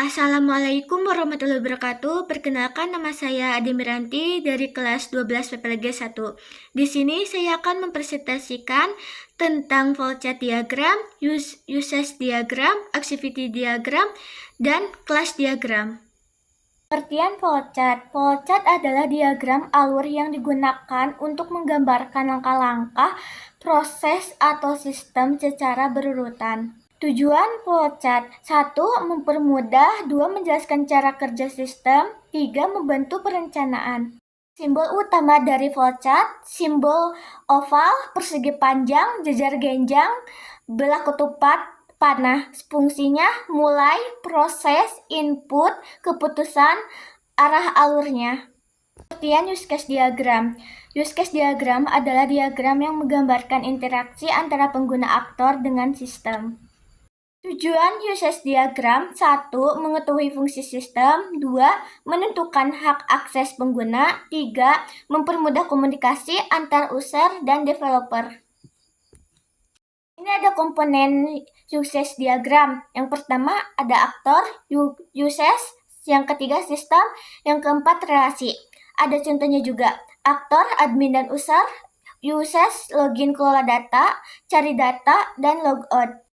Assalamualaikum warahmatullahi wabarakatuh. Perkenalkan, nama saya Adi Miranti dari kelas 12 PPLG 1. Di sini saya akan mempresentasikan tentang flowchart diagram, usage diagram, activity diagram, dan class diagram. Pengertian flowchart. Flowchart adalah diagram alur yang digunakan untuk menggambarkan langkah-langkah proses atau sistem secara berurutan. Tujuan flowchart: 1. Mempermudah. 2. Menjelaskan cara kerja sistem. 3. Membantu perencanaan. Simbol utama dari flowchart: simbol oval, persegi panjang, jejar genjang, belah ketupat, panah. Fungsinya mulai, proses, input, keputusan, arah alurnya. Pengertian use case diagram. Use case diagram adalah diagram yang menggambarkan interaksi antara pengguna aktor dengan sistem. Tujuan usage diagram: 1. Mengetahui fungsi sistem. 2. Menentukan hak akses pengguna. 3. Mempermudah komunikasi antar user dan developer. Ini ada komponen usage diagram. Yang pertama ada aktor, usage. Yang ketiga sistem. Yang keempat relasi. Ada contohnya juga. Aktor, admin dan user. Usage, login kelola data, cari data, dan logout.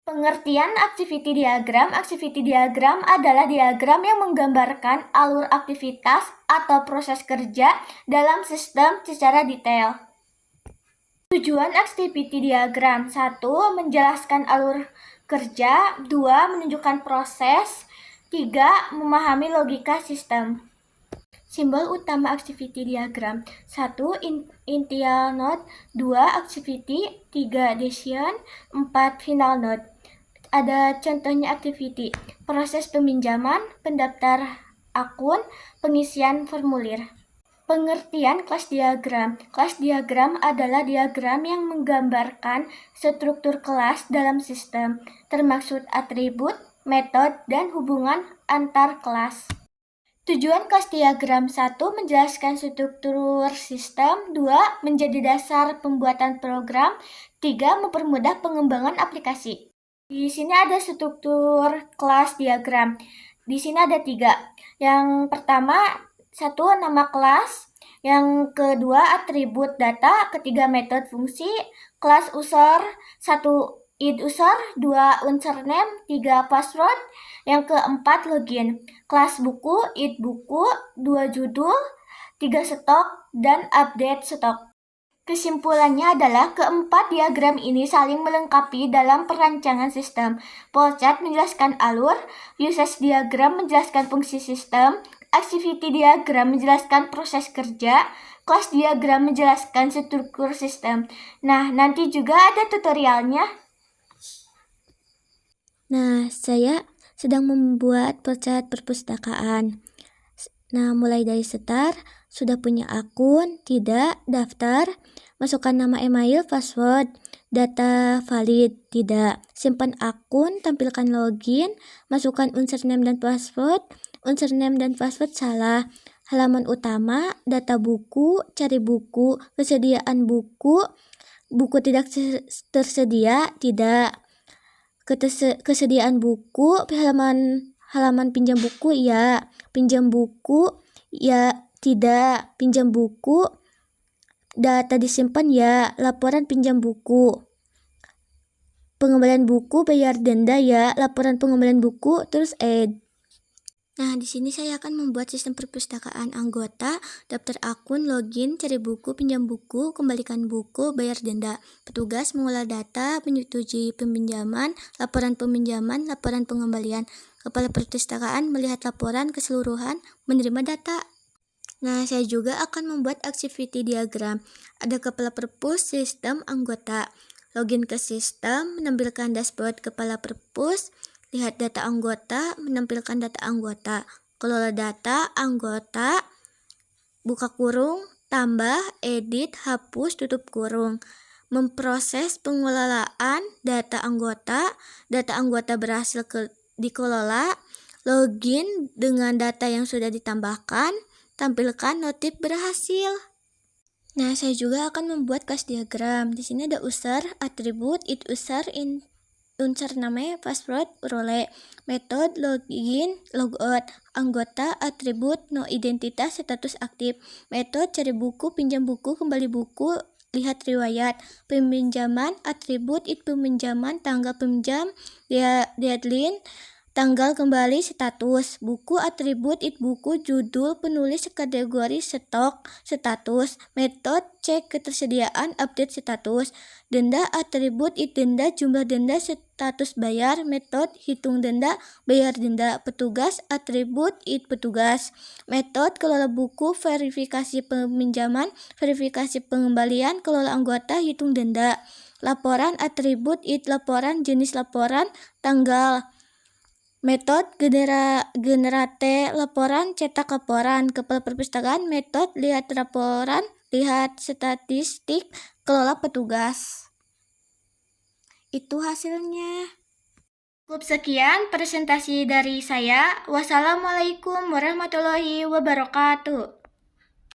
Pengertian activity diagram. Activity diagram adalah diagram yang menggambarkan alur aktivitas atau proses kerja dalam sistem secara detail. Tujuan activity diagram: 1. Menjelaskan alur kerja. 2. Menunjukkan proses. 3. Memahami logika sistem. Simbol utama activity diagram: 1. Initial node. 2. Activity. 3. Decision. 4. Final node. Ada contohnya activity: proses peminjaman, pendaftar akun, pengisian formulir. Pengertian kelas diagram. Kelas diagram adalah diagram yang menggambarkan struktur kelas dalam sistem, termasuk atribut, metode, dan hubungan antar kelas. Tujuan kelas diagram: 1. Menjelaskan struktur sistem. 2. Menjadi dasar pembuatan program. 3. Mempermudah pengembangan aplikasi. Di sini ada struktur kelas diagram. Di sini ada 3. Yang pertama, 1. Nama kelas. Yang kedua, atribut data. Ketiga, metode fungsi. Kelas user. 1. id user. 2. Username. 3. Password. Yang keempat, login. Kelas buku. Id buku. 2. Judul. 3. Stok. Dan update stok. Kesimpulannya adalah keempat diagram ini saling melengkapi dalam perancangan sistem. Flowchart menjelaskan alur, usage diagram menjelaskan fungsi sistem, activity diagram menjelaskan proses kerja, class diagram menjelaskan struktur sistem. Nah, nanti juga ada tutorialnya. Nah, saya sedang membuat flowchart perpustakaan. Nah, mulai dari start, sudah punya akun, tidak, daftar, masukkan nama email, password, data valid, tidak, simpan akun, tampilkan login, masukkan username dan password salah, halaman utama, data buku, cari buku, kesediaan buku, buku tidak tersedia, tidak, kesediaan buku, halaman pinjam buku, ya, pinjam buku, ya, tidak, pinjam buku, data disimpan, ya, laporan pinjam buku, pengembalian buku, bayar denda, ya, laporan pengembalian buku, terus add. Nah, di sini saya akan membuat sistem perpustakaan anggota, daftar akun, login, cari buku, pinjam buku, kembalikan buku, bayar denda. Petugas mengolah data, menyetujui peminjaman, laporan peminjaman, laporan pengembalian. Kepala perpustakaan melihat laporan keseluruhan, menerima data. Nah, saya juga akan membuat activity diagram. Ada kepala perpus, sistem, anggota. Login ke sistem, menampilkan dashboard kepala perpus. Lihat data anggota, menampilkan data anggota. Kelola data anggota, buka kurung, tambah, edit, hapus, tutup kurung. Memproses pengelolaan data anggota berhasil dikelola. Login dengan data yang sudah ditambahkan, tampilkan notif berhasil. Nah, saya juga akan membuat kelas diagram. Di sini ada user, atribut, id user, unsur nama, password, role, metode, login, logout, anggota, atribut, no identitas, status aktif, metode, cari buku, pinjam buku, kembali buku, lihat riwayat, peminjaman, atribut, peminjaman, tanggal peminjam, deadline, tanggal kembali, status, buku, atribut, buku, judul, penulis, kategori, stok, status, metode, cek ketersediaan, update status, denda, atribut, denda, jumlah denda, status bayar, metode, hitung denda, bayar denda, petugas, atribut, petugas, metode, kelola buku, verifikasi peminjaman, verifikasi pengembalian, kelola anggota, hitung denda, laporan, atribut, laporan, jenis laporan, tanggal, metode, generate laporan, cetak laporan, kepala perpustakaan, metode, lihat laporan, lihat statistik, kelola petugas. Itu hasilnya. Cukup sekian presentasi dari saya. Wassalamualaikum warahmatullahi wabarakatuh.